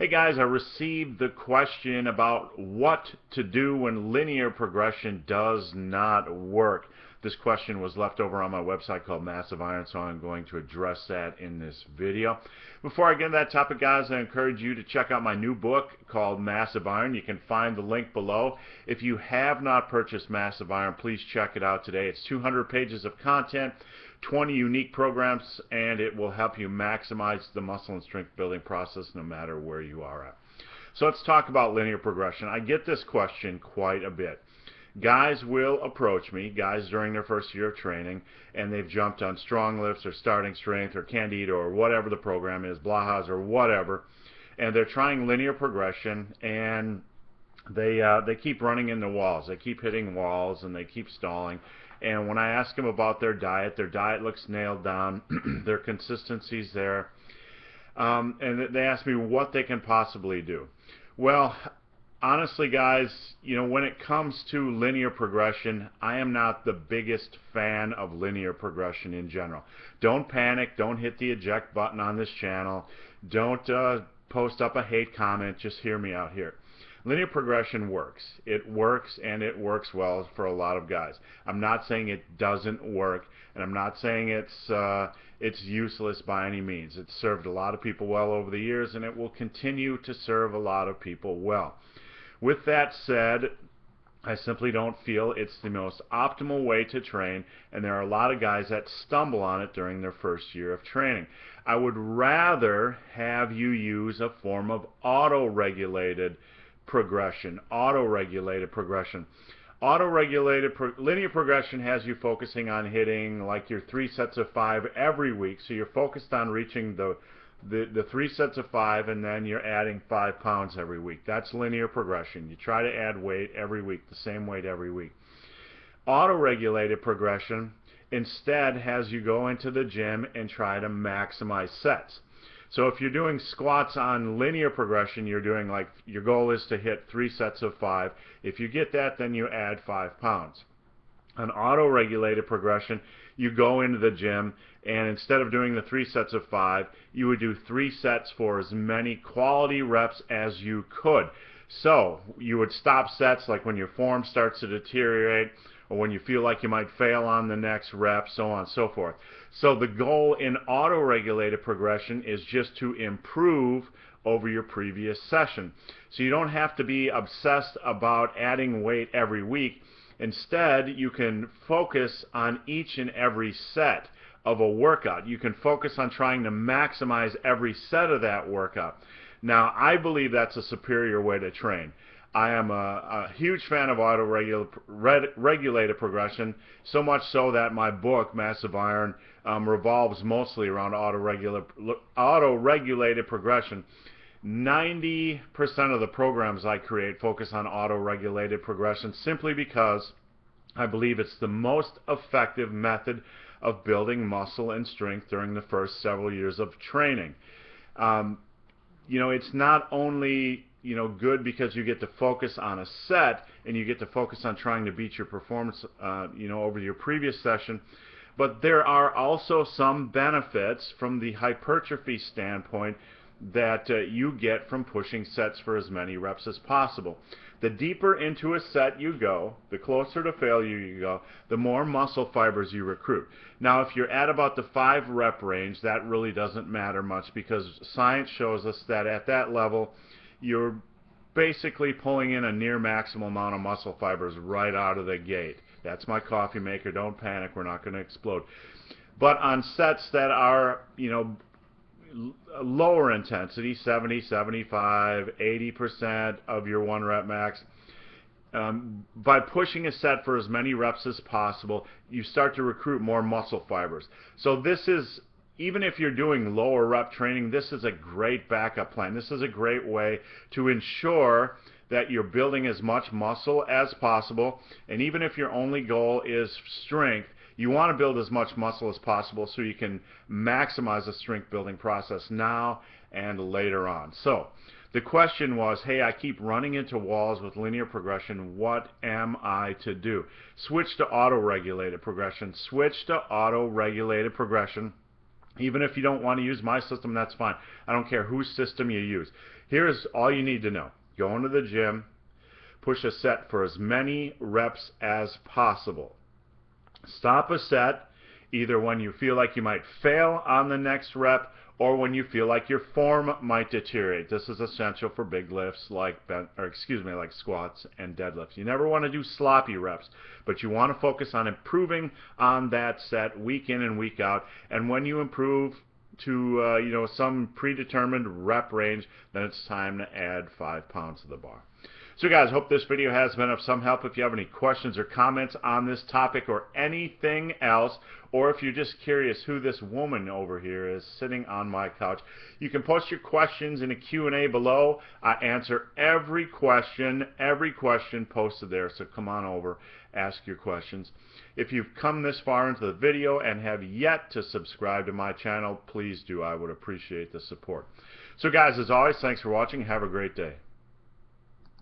Hey guys, I received the question about what to do when linear progression does not work. This question was left over on my website called Massive Iron, so I'm going to address that in this video. Before I get into that topic, guys, I encourage you to check out my new book called Massive Iron. You can find the link below. If you have not purchased Massive Iron, please check it out today. It's 200 pages of content, 20 unique programs, and it will help you maximize the muscle and strength building process no matter where you are at. So let's talk about linear progression. I get this question quite a bit. Guys will approach me, guys during their first year of training, and they've jumped on Strong Lifts or Starting Strength or Candida or whatever the program is, Blaha's or whatever, and they're trying linear progression, and they keep running into walls. They keep hitting walls and they keep stalling. And when I ask them about their diet looks nailed down. Their consistency's there. And they ask me what they can possibly do. Well, honestly, guys, when it comes to linear progression, I am not the biggest fan of linear progression in general. Don't panic. Don't hit the eject button on this channel. Don't post up a hate comment. Just hear me out here. Linear progression works. It works, and it works well for a lot of guys. I'm not saying it doesn't work, and I'm not saying it's useless by any means. It's served a lot of people well over the years, and it will continue to serve a lot of people well. With that said, I simply don't feel it's the most optimal way to train, and there are a lot of guys that stumble on it during their first year of training. I would rather have you use a form of auto-regulated progression. Linear progression has you focusing on hitting like your 3 sets of 5 every week. So you're focused on reaching the 3 sets of 5, and then you're adding 5 pounds every week. That's linear progression. You try to add weight every week, the same weight every week. Auto-regulated progression instead has you go into the gym and try to maximize sets. So if you're doing squats on linear progression, you're doing like, your goal is to hit 3 sets of 5. If you get that, then you add 5 pounds. On auto-regulated progression, you go into the gym, and instead of doing the 3 sets of 5, you would do 3 sets for as many quality reps as you could. So you would stop sets like when your form starts to deteriorate, or when you feel like you might fail on the next rep, so on and so forth. So the goal in auto-regulated progression is just to improve over your previous session. So you don't have to be obsessed about adding weight every week. Instead, you can focus on each and every set of a workout. You can focus on trying to maximize every set of that workout. Now, I believe that's a superior way to train. I am a huge fan of auto-regulated progression, so much so that my book, Massive Iron, revolves mostly around auto-regulated progression. 90% of the programs I create focus on auto-regulated progression simply because I believe it's the most effective method of building muscle and strength during the first several years of training. It's not only good because you get to focus on a set and you get to focus on trying to beat your performance over your previous session, but there are also some benefits from the hypertrophy standpoint that you get from pushing sets for as many reps as possible. The deeper into a set you go, the closer to failure you go, the more muscle fibers you recruit. Now, if you're at about the 5 rep range, that really doesn't matter much because science shows us that at that level, you're basically pulling in a near maximal amount of muscle fibers right out of the gate. That's my coffee maker. Don't panic. We're not going to explode. But on sets that are, lower intensity, 70, 75, 80% of your 1 rep max, by pushing a set for as many reps as possible, you start to recruit more muscle fibers. So this is, even if you're doing lower rep training, this is a great backup plan. This is a great way to ensure that you're building as much muscle as possible. And even if your only goal is strength, you want to build as much muscle as possible so you can maximize the strength building process now and later on. So the question was, hey, I keep running into walls with linear progression. What am I to do? Switch to auto-regulated progression. Switch to auto-regulated progression. Even if you don't want to use my system, that's fine. I don't care whose system you use. Here's all you need to know. Go into the gym, push a set for as many reps as possible. Stop a set either when you feel like you might fail on the next rep or when you feel like your form might deteriorate. This is essential for big lifts like like squats and deadlifts. You never want to do sloppy reps, but you want to focus on improving on that set week in and week out. And when you improve to some predetermined rep range, then it's time to add 5 pounds to the bar. So guys, hope this video has been of some help. If you have any questions or comments on this topic or anything else, or if you're just curious who this woman over here is sitting on my couch, you can post your questions in a Q&A below. I answer every question posted there, so come on over, ask your questions. If you've come this far into the video and have yet to subscribe to my channel, please do. I would appreciate the support. So guys, as always, thanks for watching. Have a great day.